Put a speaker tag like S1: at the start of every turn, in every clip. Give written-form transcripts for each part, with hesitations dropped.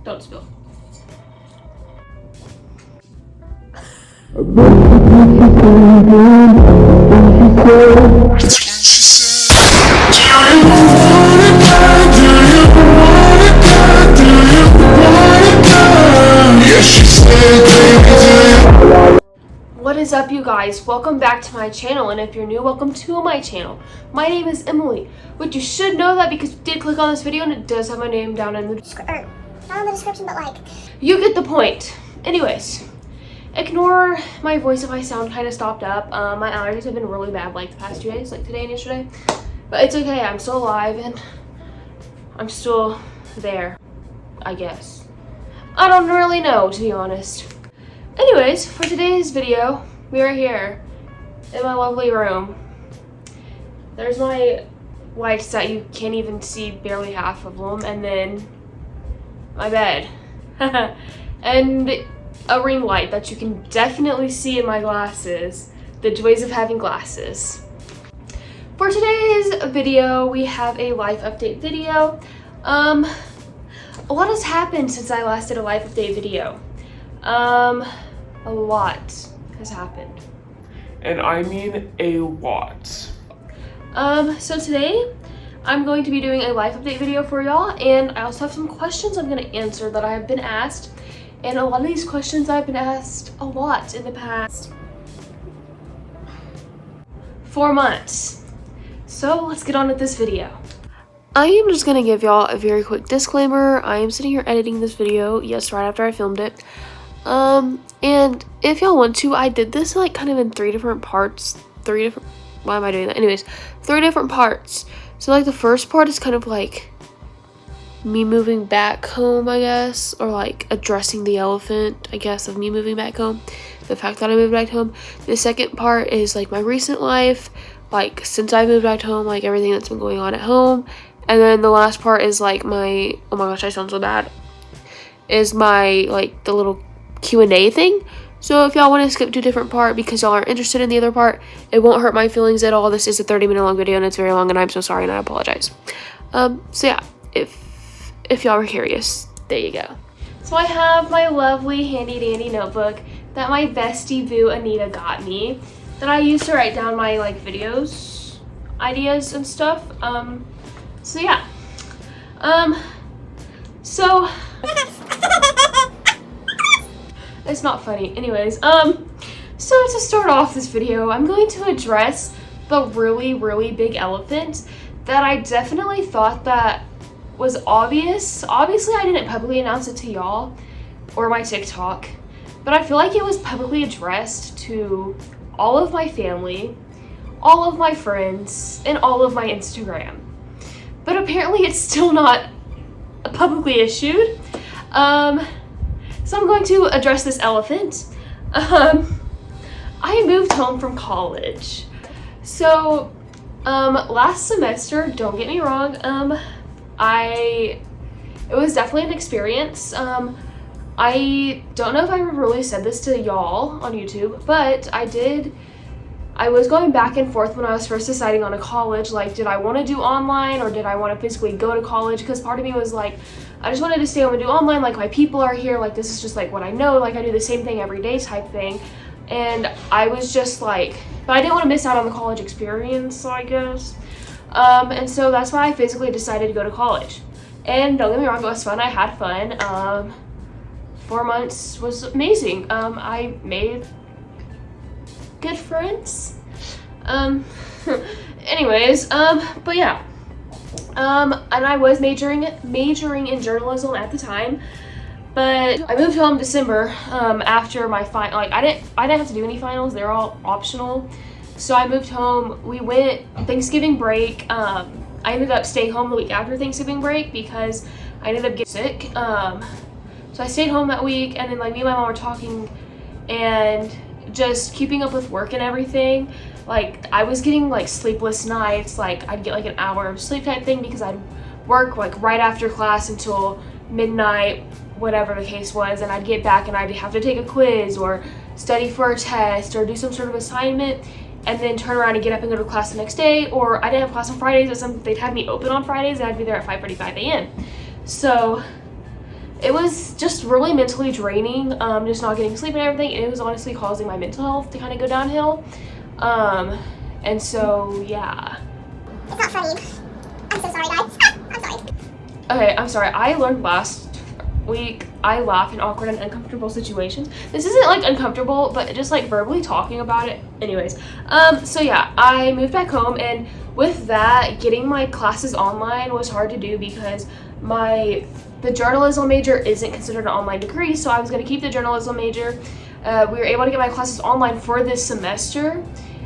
S1: Don't spill. What is up, you guys? Welcome back to my channel, and if you're new, welcome to my channel. My name is Emily, which you should know that because you did click on this video and it does have my name down in the
S2: not in the description, but like,
S1: you get the point. Anyways, ignore my voice if I sound kind of stopped up. My allergies have been really bad like the past 2 days, like today and yesterday, but it's okay. I'm still alive and I'm still there, I guess. I don't really know, to be honest. Anyways, for today's video, we are here in my lovely room. There's my lights that you can't even see barely half of them, and then my bed. And a ring light that you can definitely see in my glasses. The joys of having glasses. For today's video, we have a life update video. A lot has happened since I last did a life update video. A lot has happened.
S3: And I mean a lot.
S1: So today I'm going to be doing a life update video for y'all, and I also have some questions I'm going to answer that I have been asked. And a lot of these questions I've been asked a lot in the past 4 months. So let's get on with this video. I am just going to give y'all a very quick disclaimer. I am sitting here editing this video, yes, right after I filmed it. And if y'all want to, I did this like kind of in 3 different parts. Why am I doing that? Anyways, 3 different parts. So like the first part is kind of like me moving back home, I guess, or like addressing the elephant, I guess, of me moving back home, the fact that I moved back home. The second part is like my recent life, like since I moved back home, like everything that's been going on at home. And then the last part is like my, oh my gosh, I sound so bad, is my like the little Q&A thing. So if y'all want to skip to a different part because y'all aren't interested in the other part, it won't hurt my feelings at all. This is a 30-minute long video and it's very long, and I'm so sorry and I apologize. So yeah, if y'all were curious, there you go. So I have my lovely handy dandy notebook that my bestie boo Anita got me, that I use to write down my like videos, ideas and stuff. So yeah. So it's not funny. Anyways, so to start off this video, I'm going to address the really big elephant that I definitely thought that was obvious. Obviously, I didn't publicly announce it to y'all or my TikTok, but I feel like it was publicly addressed to all of my family, all of my friends, and all of my Instagram. But apparently it's still not publicly issued. So I'm going to address this elephant. I moved home from college. So, last semester, don't get me wrong, it was definitely an experience. I don't know if I really said this to y'all on YouTube, but I was going back and forth when I was first deciding on a college, like, did I want to do online or did I want to physically go to college? Because part of me was like, I just wanted to stay home and do online, like my people are here, like this is just like what I know, like I do the same thing every day type thing. And I was just like, but I didn't want to miss out on the college experience, I guess. And so that's why I physically decided to go to college. And don't get me wrong, it was fun, I had fun. 4 months was amazing. I made good friends. Anyways, but yeah. And I was majoring in journalism at the time, but I moved home December after my final. Like I didn't have to do any finals; they're all optional. So I moved home. We went Thanksgiving break. I ended up staying home the week after Thanksgiving break because I ended up getting sick. So I stayed home that week, and then like me and my mom were talking, and just keeping up with work and everything. Like I was getting like sleepless nights, like I'd get like an hour of sleep type thing because I'd work like right after class until midnight, whatever the case was, and I'd get back and I'd have to take a quiz or study for a test or do some sort of assignment and then turn around and get up and go to class the next day. Or I didn't have class on Fridays, but they'd have me open on Fridays and I'd be there at 5:45 a.m. So it was just really mentally draining, just not getting sleep and everything, and it was honestly causing my mental health to kind of go downhill. And so yeah.
S2: It's not funny. I'm so sorry, guys. I'm sorry.
S1: Okay, I'm sorry. I learned last week I laugh in awkward and uncomfortable situations. This isn't like uncomfortable, but just like verbally talking about it. Anyways, so yeah, I moved back home, and with that, getting my classes online was hard to do because the journalism major isn't considered an online degree, so I was going to keep the journalism major. We were able to get my classes online for this semester,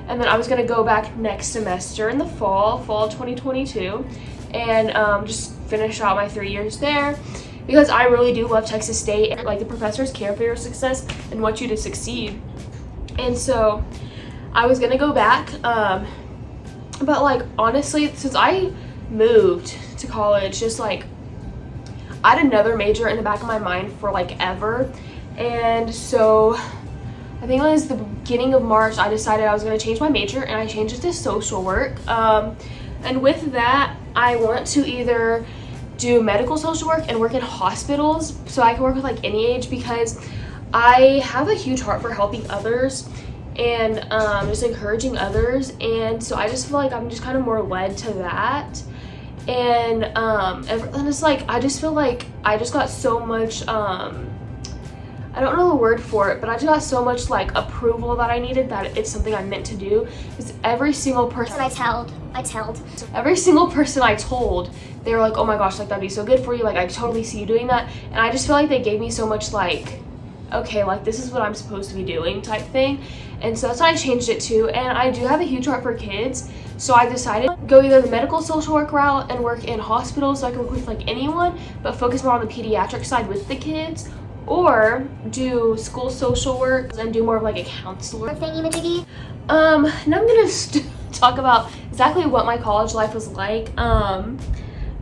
S1: and then I was going to go back next semester in the fall 2022, and just finish out my 3 years there, because I really do love Texas State. Like, the professors care for your success and want you to succeed, and so I was going to go back, but like honestly, since I moved to college, just like I had another major in the back of my mind for like ever, and so I think it was the beginning of March I decided I was going to change my major, and I changed it to social work. And with that, I want to either do medical social work and work in hospitals, so I can work with like any age, because I have a huge heart for helping others and just encouraging others, and so I just feel like I'm just kind of more led to that. And it's like I just feel like I just got so much I don't know the word for it, but I just got so much like approval that I needed, that it's something I'm meant to do, because every single person
S2: I told.
S1: every single person I told, they were like, oh my gosh, like that'd be so good for you, like I totally see you doing that. And I just feel like they gave me so much like, okay, like this is what I'm supposed to be doing type thing. And so that's what I changed it to. And I do have a huge heart for kids, so I decided to go either the medical social work route and work in hospitals, so I can work with like anyone, but focus more on the pediatric side with the kids, or do school social work and do more of like a counselor thingy-majiggy. Now I'm gonna talk about exactly what my college life was like.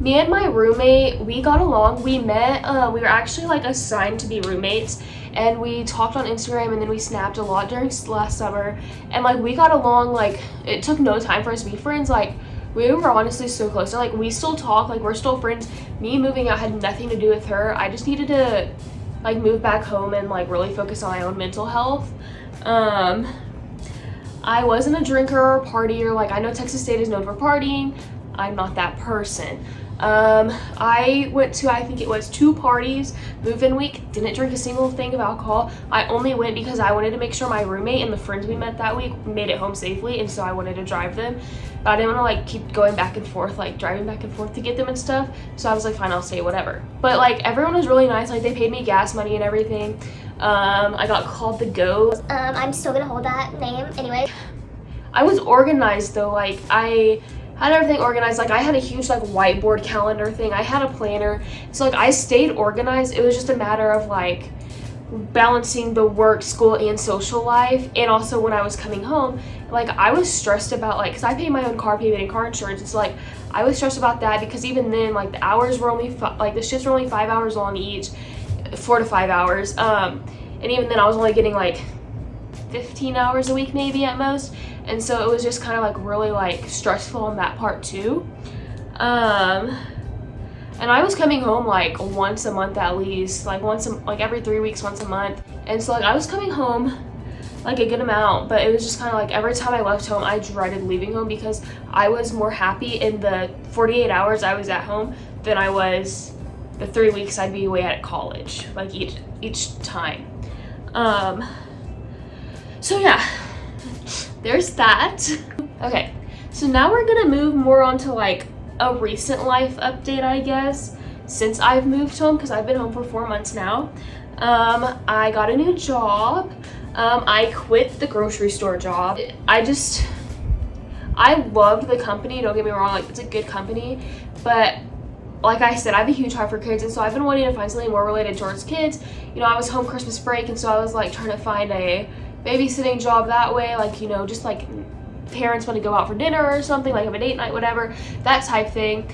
S1: Me and my roommate, we got along. We met, we were actually like assigned to be roommates, and we talked on Instagram, and then we snapped a lot during last summer, and like we got along. Like, it took no time for us to be friends. Like, we were honestly so close, and like we still talk, like we're still friends. Me moving out had nothing to do with her. I just needed to like move back home and like really focus on my own mental health. I wasn't a drinker or partier. Like, I know Texas State is known for partying. I'm not that person. I went to, I think it was 2 parties move-in week, didn't drink a single thing of alcohol. I only went because I wanted to make sure my roommate and the friends we met that week made it home safely, and so I wanted to drive them, but I didn't want to like keep going back and forth, like driving back and forth to get them and stuff, so I was like, fine, I'll stay, whatever. But like everyone was really nice, like they paid me gas money and everything. I got called the GOAT.
S2: I'm still gonna hold that name anyway.
S1: I was organized though, like I had everything organized. Like, I had a huge like whiteboard calendar thing. I had a planner, so like I stayed organized. It was just a matter of like balancing the work, school, and social life. And also when I was coming home, like I was stressed about, like, because I pay my own car payment and car insurance, it's like I was stressed about that, because even then, like, the hours were only like the shifts were only 5 hours long each, 4 to 5 hours, and even then I was only getting like 15 hours a week maybe at most. And so it was just kind of like really like stressful on that part too. And I was coming home like once a month at least, like like every 3 weeks, once a month. And so like I was coming home like a good amount, but it was just kind of like every time I left home, I dreaded leaving home, because I was more happy in the 48 hours I was at home than I was the 3 weeks I'd be away at college, like each time. So yeah, there's that. Okay, so now we're gonna move more on to like a recent life update, I guess, since I've moved home, because I've been home for 4 months now. I got a new job. I quit the grocery store job. I loved the company, don't get me wrong, like it's a good company, but like I said, I have a huge heart for kids, and so I've been wanting to find something more related towards kids. You know, I was home Christmas break, and so I was like trying to find a babysitting job that way, like, you know, just like parents want to go out for dinner or something, like have a date night, whatever, that type thing.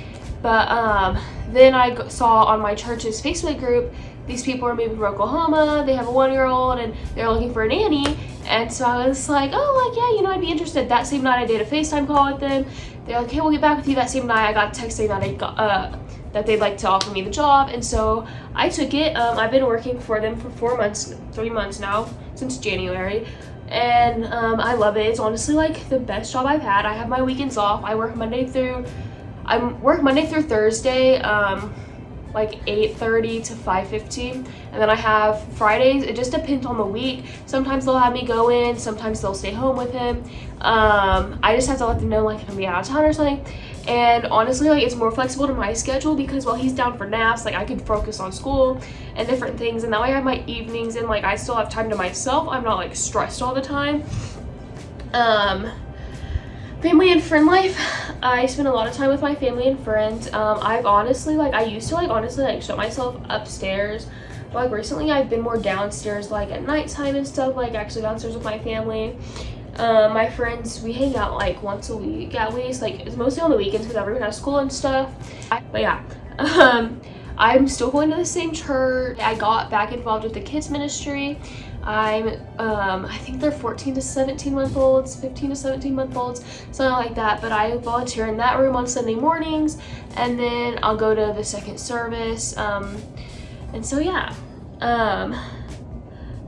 S1: But then I saw on my church's Facebook group, these people are moving from Oklahoma, they have a 1-year-old, and they're looking for a nanny. And so I was like, oh, like, yeah, you know, I'd be interested. That same night I did a FaceTime call with them. They're like, hey, we'll get back with you. That same night I got a text saying that that they'd like to offer me the job, and so I took it. I've been working for them for 3 months now, since January, and I love it. It's honestly like the best job I've had. I have my weekends off. I work Monday through Thursday, like 8:30 to 5:15, and then I have Fridays. It just depends on the week. Sometimes they'll have me go in, sometimes they'll stay home with him. I just have to let them know like if I'm gonna be out of town or something. And honestly, like, it's more flexible to my schedule because while he's down for naps, like, I could focus on school and different things, and that way I have my evenings and like I still have time to myself. I'm not like stressed all the time. Family and friend life, I spend a lot of time with my family and friends. I used to honestly shut myself upstairs, but like recently I've been more downstairs, like at nighttime and stuff, like actually downstairs with my family. My friends, we hang out like once a week at least. Like, it's mostly on the weekends because everyone has school and stuff. But yeah, I'm still going to the same church. I got back involved with the kids ministry. I think they're 14 to 17 month olds, 15 to 17 month olds, something like that. But I volunteer in that room on Sunday mornings, and then I'll go to the second service. And so yeah.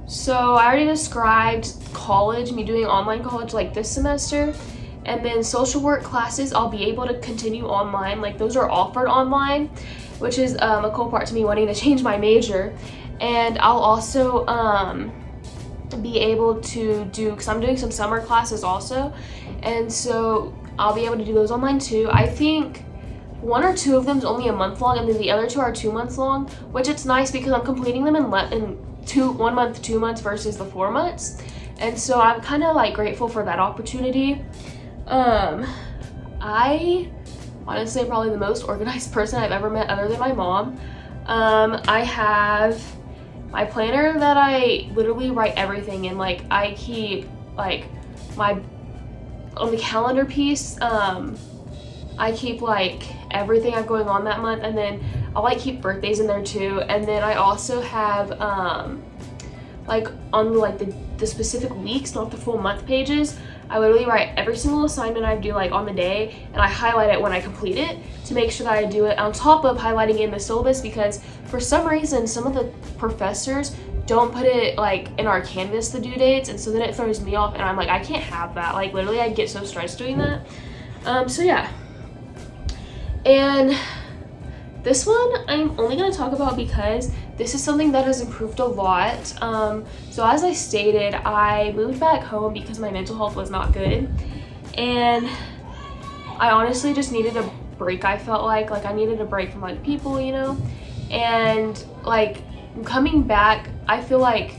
S1: So I already described college, me doing online college like this semester, and then social work classes I'll be able to continue online. Like, those are offered online, which is a cool part to me wanting to change my major. And I'll also be able to do, because I'm doing some summer classes also, and so I'll be able to do those online too. I think 1 or 2 of them is only a month long, and then the other 2 are 2 months long, which it's nice because I'm completing them in 1 month, 2 months versus the 4 months. And so I'm kind of like grateful for that opportunity. I honestly am probably the most organized person I've ever met other than my mom. I have my planner that I literally write everything in. Like, I keep like on the calendar piece, I keep like everything I'm going on that month, and then I'll like keep birthdays in there too. And then I also have like on like the specific weeks, not the full month pages, I literally write every single assignment I do like on the day, and I highlight it when I complete it to make sure that I do it, on top of highlighting in the syllabus, because for some reason some of the professors don't put it like in our Canvas, the due dates, and so then it throws me off, and I'm like, I can't have that. Like, literally I get so stressed doing that. So yeah. And this one I'm only going to talk about because this is something that has improved a lot. So as I stated, I moved back home because my mental health was not good, and I honestly just needed a break. I felt like I needed a break from like people, you know, and like coming back, I feel like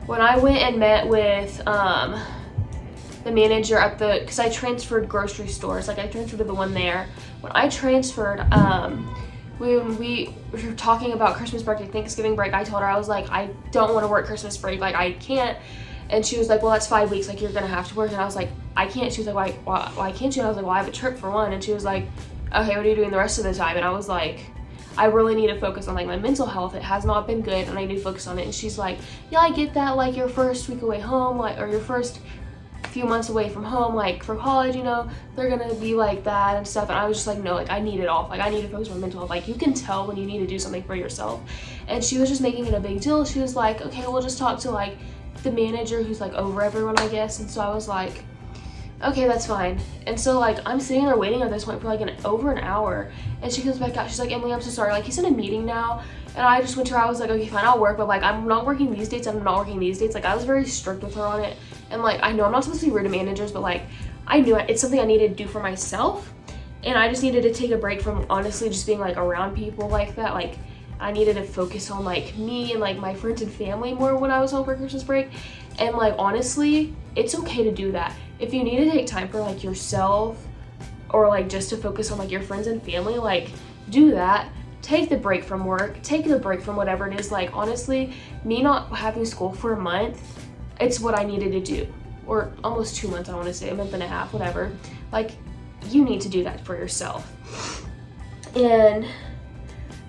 S1: when I went and met with the manager at because I transferred grocery stores, like I transferred to the one there. When I transferred, when we were talking about Christmas break and Thanksgiving break, I told her, I was like, I don't want to work Christmas break, like I can't. And she was like, well, that's 5 weeks, like you're gonna have to work. And I was like, I can't. She was like, why can't you? And I was like, well, I have a trip for one. And she was like, okay, what are you doing the rest of the time? And I was like, I really need to focus on like my mental health. It has not been good, and I need to focus on it. And she's like, yeah, I get that, like your first week away home, like, or your first few months away from home, like for college, you know, they're gonna be like that and stuff. And I was just like, no, like I need it off. Like I need to focus on my mental health. Like, you can tell when you need to do something for yourself. And she was just making it a big deal. She was like, okay, we'll just talk to like the manager who's like over everyone, I guess. And so I was like, okay, that's fine. And so like I'm sitting there waiting at this point for like over an hour, and she comes back out. She's like, Emily, I'm so sorry, like he's in a meeting now. And I just went to her, I was like, okay, fine, I'll work, but like I'm not working these dates, I'm not working these dates. Like I was very strict with her on it. And like, I know I'm not supposed to be rude to managers, but like I knew it's something I needed to do for myself, and I just needed to take a break from honestly just being like around people like that. Like I needed to focus on like me and like my friends and family more when I was home for Christmas break. And like honestly, it's okay to do that. If you need to take time for like yourself, or like just to focus on like your friends and family, like do that. Take the break from work, take the break from whatever it is. Like honestly, me not having school for a month, it's what I needed to do. Or almost 2 months, I want to say, a month and a half, whatever. Like, you need to do that for yourself. And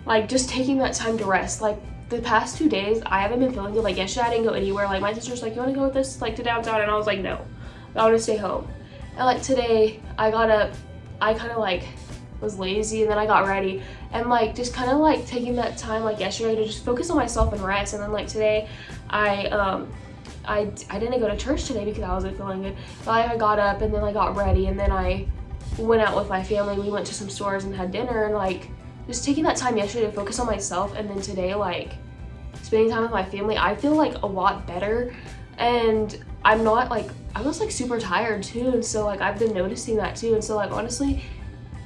S1: like just taking that time to rest. Like the past 2 days, I haven't been feeling good. Like yesterday I didn't go anywhere. Like my sister's like, you want to go with us like to downtown? And I was like, no, I want to stay home. And like today I got up, I kind of like was lazy, and then I got ready and like just kind of like taking that time like yesterday to just focus on myself and rest. And then like today I didn't go to church today because I wasn't feeling good, but I got up and then I got ready, and then I went out with my family. We went to some stores and had dinner, and like just taking that time yesterday to focus on myself, and then today like spending time with my family, I feel like a lot better. And I'm not like, I was like super tired too, and so like I've been noticing that too. And so like honestly,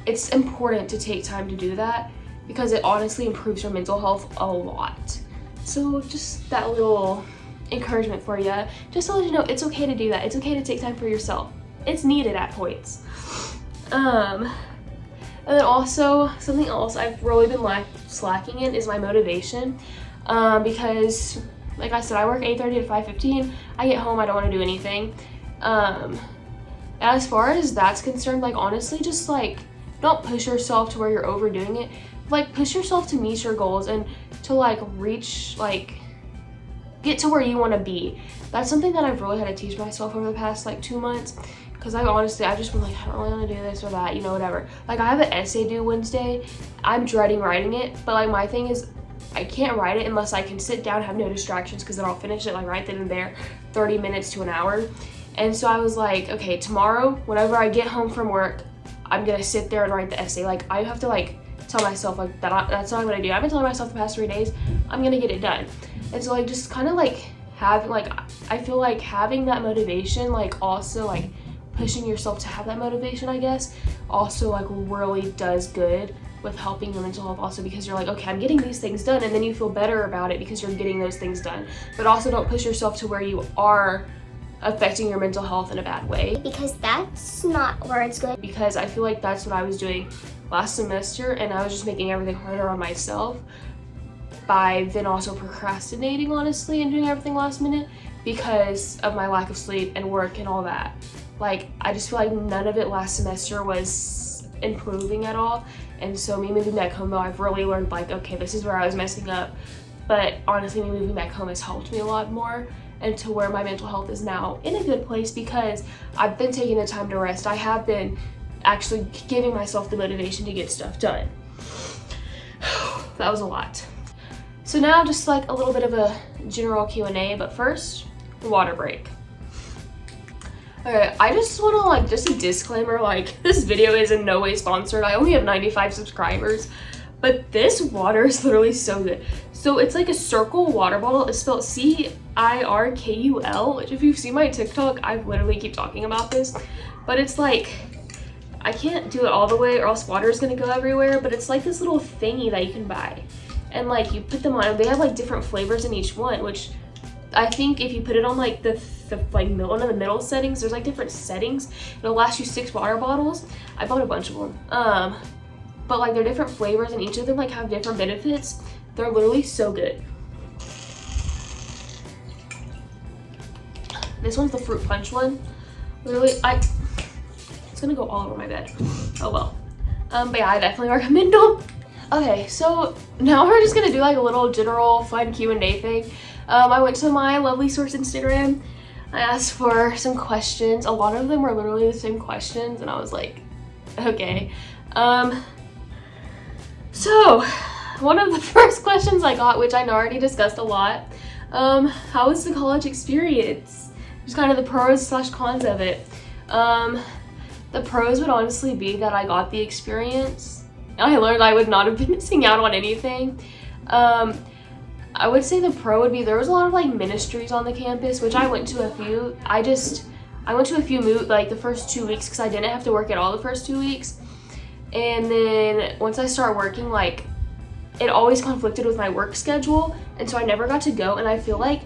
S1: it's important to take time to do that because it honestly improves your mental health a lot. So just that little encouragement for you, just to let you know it's okay to do that. It's okay to take time for yourself. It's needed at points. And then also something else I've really been slacking in is my motivation, because like I said, I work 8:30 to 5:15. I get home, I don't want to do anything. As far as that's concerned, like honestly, just like don't push yourself to where you're overdoing it. Like push yourself to meet your goals and to like reach, like get to where you want to be. That's something that I've really had to teach myself over the past like 2 months, because I've just been like, I don't really want to do this or that, you know, whatever. Like I have an essay due Wednesday. I'm dreading writing it, but like my thing is I can't write it unless I can sit down, have no distractions, because then I'll finish it like right then and there, 30 minutes to an hour. And so I was like, okay, tomorrow, whenever I get home from work, I'm gonna sit there and write the essay. Like I have to like tell myself like that's what I'm gonna do. I've been telling myself the past 3 days, I'm gonna get it done. And so like just kind of like have like, I feel like having that motivation, like also like pushing yourself to have that motivation, I guess, also like really does good with helping your mental health also, because you're like, okay, I'm getting these things done, and then you feel better about it because you're getting those things done. But also don't push yourself to where you are affecting your mental health in a bad way,
S2: because that's not where it's good.
S1: because I feel like that's what I was doing last semester, and I was just making everything harder on myself by then also procrastinating, honestly, and doing everything last minute because of my lack of sleep and work and all that. Like I just feel like none of it last semester was improving at all. And so me moving back home, though, I've really learned like, okay, this is where I was messing up. But honestly, me moving back home has helped me a lot more, and to where my mental health is now in a good place because I've been taking the time to rest. I have been actually giving myself the motivation to get stuff done. That was a lot. So now just like a little bit of a general Q&A, but first, water break. Okay, I just want to like, just a disclaimer, like this video is in no way sponsored. I only have 95 subscribers, but this water is literally so good. So it's like a circle water bottle. It's spelled CIRKUL, which if you've seen my TikTok, I literally keep talking about this, but it's like, I can't do it all the way or else water is gonna go everywhere, but it's like this little thingy that you can buy. And like you put them on, they have like different flavors in each one, which I think if you put it on like the like one of the middle settings, there's like different settings. It'll last you 6 water bottles. I bought a bunch of them. But like they're different flavors and each of them like have different benefits. They're literally so good. This one's the fruit punch one. Literally, it's gonna go all over my bed. Oh well. But yeah, I definitely recommend them. Okay, so now we're just gonna do like a little general fun Q&A thing. I went to my lovely source Instagram. I asked for some questions. A lot of them were literally the same questions, and I was like, okay. So one of the first questions I got, which I know I already discussed a lot, how was the college experience? Just kind of the pros / cons of it. The pros would honestly be that I got the experience. I learned I would not have been missing out on anything. I would say the pro would be there was a lot of like ministries on the campus, which I went to a few. I went to a few like the first 2 weeks because I didn't have to work at all the first 2 weeks. And then once I started working, like it always conflicted with my work schedule, and so I never got to go. And I feel like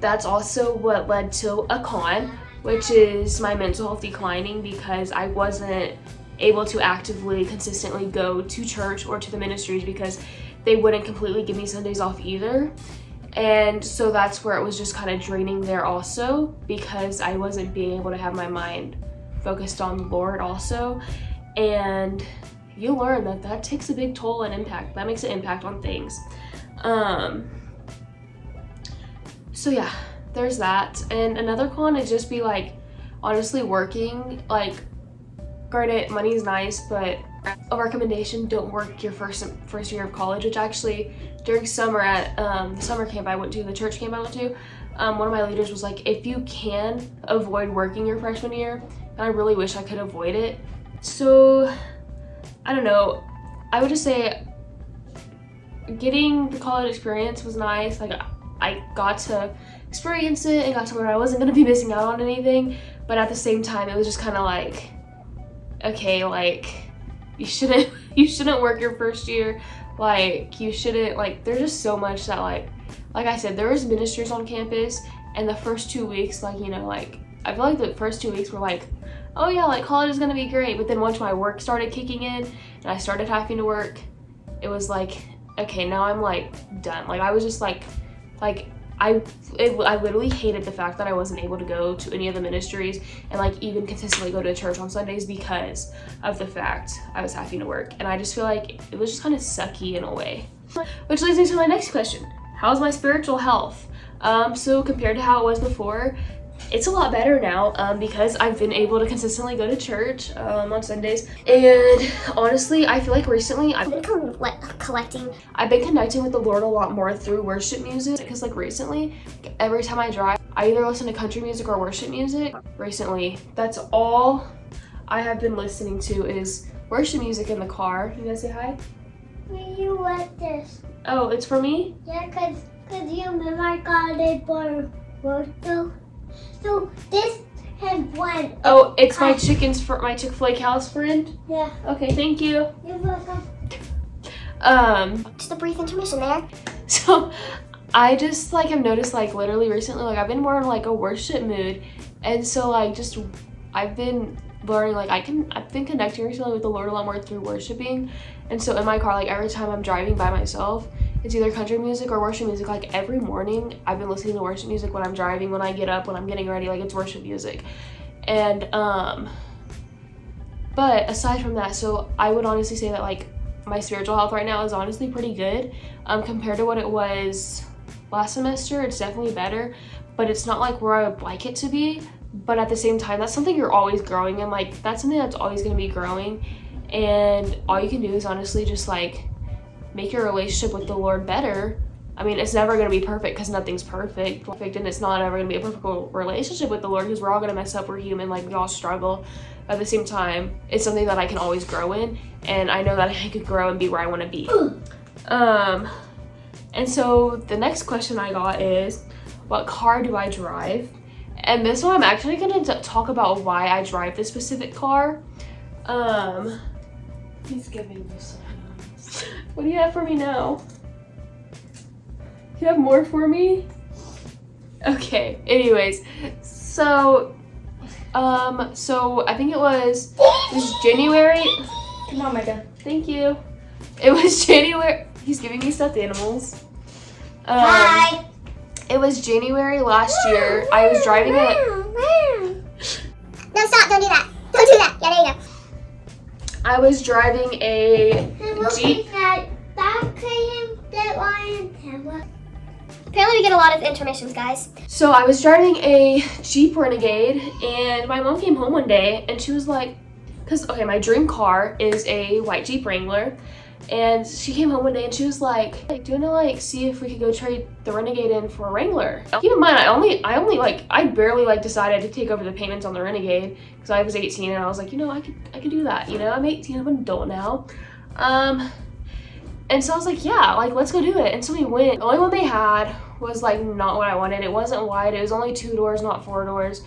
S1: that's also what led to a con, which is my mental health declining because I wasn't able to actively, consistently go to church or to the ministries because they wouldn't completely give me Sundays off either. And so that's where it was just kind of draining there also, because I wasn't being able to have my mind focused on the Lord also. And you learn that that takes a big toll and impact. That makes an impact on things. So yeah, there's that. And another con would just be like, honestly, working, like, granted, money's nice, but A recommendation: don't work your first year of college, which actually during summer at the summer camp I went to, the church camp I went to, one of my leaders was like, if you can avoid working your freshman year, and I really wish I could avoid it. So I don't know, I would just say getting the college experience was nice. Like, I got to experience it and got to learn I wasn't going to be missing out on anything, but at the same time it was just kind of like, okay, like, you shouldn't work your first year. Like, you shouldn't, like, there's just so much that, like I said, there was ministers on campus, and the first 2 weeks, like, you know, like, I feel like the first 2 weeks were like, oh yeah, like, college is gonna be great. But then once my work started kicking in and I started having to work, it was like, okay, now I'm like done. Like, I was just like I literally hated the fact that I wasn't able to go to any of the ministries and like even consistently go to church on Sundays because of the fact I was having to work. And I just feel like it was just kind of sucky in a way. Which leads me to my next question. How's my spiritual health? So compared to how it was before, it's a lot better now because I've been able to consistently go to church on Sundays. And honestly, I feel like recently I've been connecting with the Lord a lot more through worship music, because like recently, every time I drive, I either listen to country music or worship music. Recently, that's all I have been listening to is worship music in the car. You guys say hi?
S2: Will you want this?
S1: Oh, it's for me?
S2: Yeah, cause you remember I got it for work though. So this has one.
S1: Oh, it's my my Chick-fil-A cow's friend?
S2: Yeah.
S1: Okay, thank you.
S2: You're welcome.
S4: Just a brief intermission there.
S1: So I just like have noticed like literally recently, like I've been more in like a worship mood, and so like just I've been learning like I've been connecting recently with the Lord a lot more through worshiping. And so in my car, like every time I'm driving by myself, it's either country music or worship music. Like every morning I've been listening to worship music when I'm driving, when I get up, when I'm getting ready, like it's worship music. And but aside from that, so I would honestly say that like my spiritual health right now is honestly pretty good compared to what it was last semester. It's definitely better, but it's not like where I would like it to be. But at the same time, that's something you're always growing in. Like that's something that's always going to be growing, and all you can do is honestly just like make your relationship with the Lord better. I mean, it's never going to be perfect because nothing's perfect, and it's not ever going to be a perfect relationship with the Lord because we're all going to mess up. We're human, like we all struggle. At the same time, it's something that I can always grow in, and I know that I could grow and be where I want to be. And so the next question I got is, what car do I drive? And this one I'm actually going to talk about why I drive this specific car. He's giving me some. What do you have for me now? Do you have more for me? Okay, anyways, so I think it was January.
S4: Come on, my dad.
S1: Thank you. It was January. He's giving me stuffed animals.
S2: Hi.
S1: It was January last year. I was driving it.
S2: No, stop! Don't do that. Don't do that. Yeah, there you go.
S1: I was driving a Jeep.
S4: Apparently we get a lot of intermissions, guys.
S1: So I was driving a Jeep Renegade, and my mom came home one day and she was like, okay, my dream car is a white Jeep Wrangler, and she came home one day and she was like, do you wanna see if we could go trade the Renegade in for a Wrangler? Keep in mind, I barely decided to take over the payments on the Renegade because I was 18 and I was like, I could do that. I'm 18, I'm an adult now. And so I was like, yeah, let's go do it. And so we went. The only one they had was not what I wanted. It wasn't wide. It was only 2 doors, not 4 doors.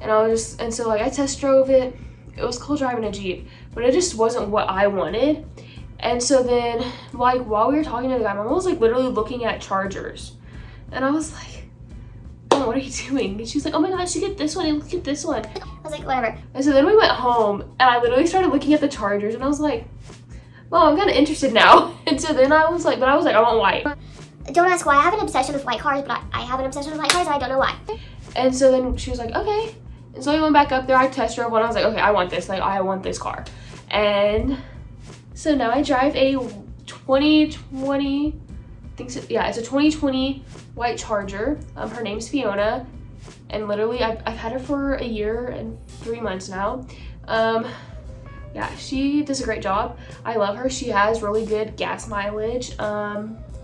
S1: And so I test drove it. It was cool driving a Jeep, but it just wasn't what I wanted. And so then while we were talking to the guy, my mom was literally looking at chargers. And I was like, oh, what are you doing? And she was like, oh my gosh, you get this one and look at this one.
S4: I was like, whatever.
S1: And so then we went home and I literally started looking at the chargers and I was like, well, I'm kind of interested now. And so then I was like, I want white.
S4: Don't ask why. I have an obsession with white cars, but I have an obsession with white cars and I don't know why.
S1: And so then she was like, okay. And so we went back up there. I test drove one. I was like, okay, I want this. I want this car. And so now I drive a 2020, it's a 2020 white Charger. Her name's Fiona. And literally I've had her for a year and 3 months now. yeah, she does a great job. I love her. She has really good gas mileage.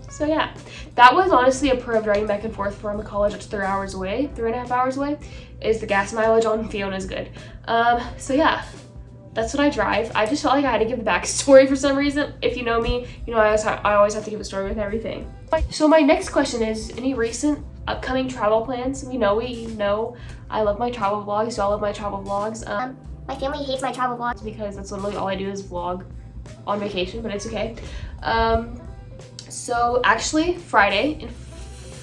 S1: So yeah, that was honestly a pro of driving back and forth from college. It's 3 hours away, 3.5 hours away, is the gas mileage on Fiona's good. So yeah, that's what I drive. I just felt like I had to give the backstory for some reason. If you know me, you know I always have to give a story with everything. So my next question is, any recent upcoming travel plans? We know I love my travel vlogs, so I love my travel vlogs.
S4: My family hates my travel vlogs
S1: because that's literally all I do is vlog on vacation, but it's okay. So actually Friday, in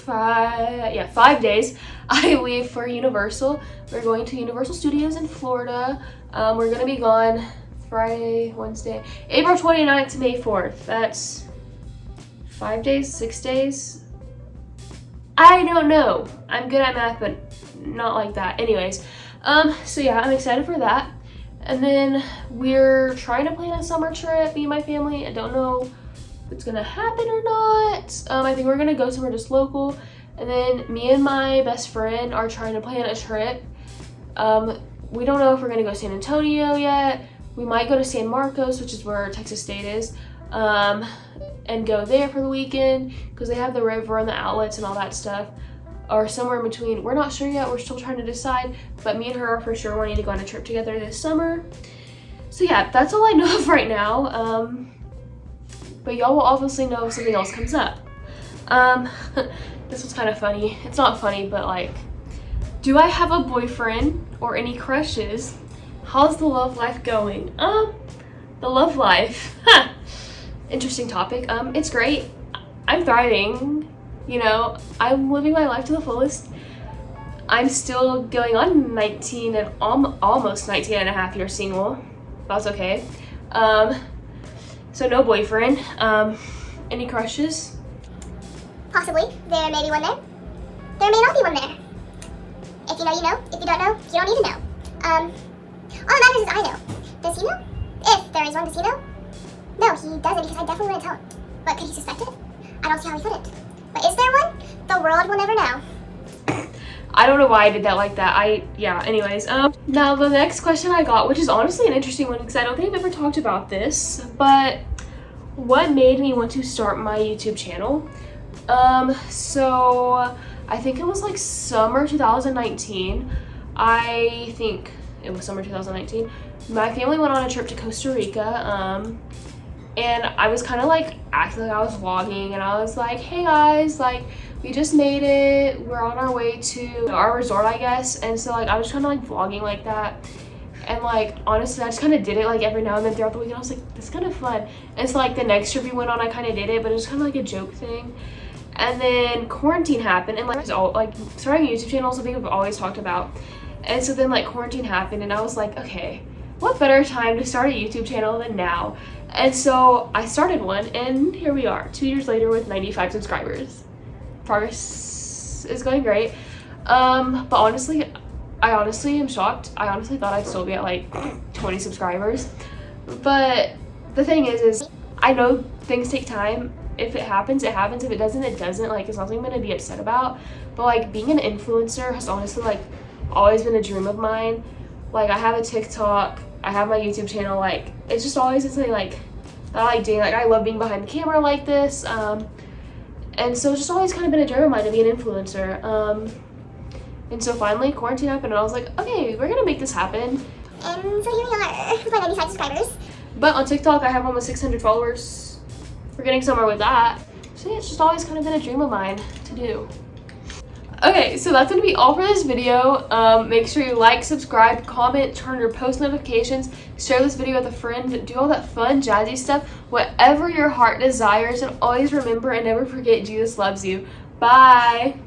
S1: 5 days, I leave for Universal. We're going to Universal Studios in Florida. We're gonna be gone Friday, Wednesday, April 29th to May 4th. That's 5 days, 6 days? I don't know. I'm good at math, but not like that. Anyways, so yeah, I'm excited for that. And then we're trying to plan a summer trip, me and my family. I don't know if it's gonna happen or not. I think we're gonna go somewhere just local. And then me and my best friend are trying to plan a trip. We don't know if we're gonna go to San Antonio yet. We might go to San Marcos, which is where Texas State is, and go there for the weekend because they have the river and the outlets and all that stuff, or somewhere in between. We're not sure yet. We're still trying to decide, but me and her are for sure wanting to go on a trip together this summer. So yeah, that's all I know of right now. But y'all will obviously know if something else comes up. This was kind of funny. It's not funny, but like, do I have a boyfriend or any crushes? How's the love life going? The love life. Interesting topic. It's great. I'm thriving. You know, I'm living my life to the fullest. I'm still going on 19 and almost 19 and a half years single. That's okay. So no boyfriend. Any crushes?
S4: Possibly. There may be one there. There may not be one there. If you know, you know. If you don't know, you don't need to know. All that matters is I know. Does he know? If there is one, does he know? No, he doesn't, because I definitely wouldn't tell him. But could he suspect it? I don't see how he couldn't. But is there one? The world will never know.
S1: I don't know why I did that like that. Yeah, anyways. Now the next question I got, which is honestly an interesting one because I don't think I've ever talked about this, but what made me want to start my YouTube channel? So I think it was like summer 2019. I think it was summer 2019. My family went on a trip to Costa Rica, and I was kind of like acting like I was vlogging, and I was like, hey guys, like we just made it, we're on our way to our resort, I guess. And so like I was kind of like vlogging like that, and like honestly I just kind of did it like every now and then throughout the weekend. I was like, this is kind of fun. And so like the next trip we went on, I kind of did it, but it was kind of like a joke thing. And then quarantine happened, and like starting a YouTube channel is something we've always talked about. And so then like quarantine happened, and I was like, okay, what better time to start a YouTube channel than now? And so I started one, and here we are 2 years later with 95 subscribers. Progress is going great. But honestly, I honestly am shocked. I honestly thought I'd still be at like 20 subscribers. But the thing is I know things take time. If it happens, it happens. If it doesn't, it doesn't. Like, it's nothing I'm gonna be upset about. But like being an influencer has honestly like always been a dream of mine. Like, I have a TikTok, I have my YouTube channel. Like, it's just always something like that I like doing. Like, I love being behind the camera like this. And so it's just always kind of been a dream of mine to be an influencer. And so finally quarantine happened, and I was like, okay, we're gonna make this happen.
S4: And so here we are with my 95 subscribers.
S1: But on TikTok I have almost 600 followers. We're getting somewhere with that. So yeah, it's just always kind of been a dream of mine to do. Okay, so that's gonna be all for this video. Make sure you like, subscribe, comment, turn your post notifications, share this video with a friend, do all that fun jazzy stuff, whatever your heart desires, and always remember and never forget Jesus loves you. Bye.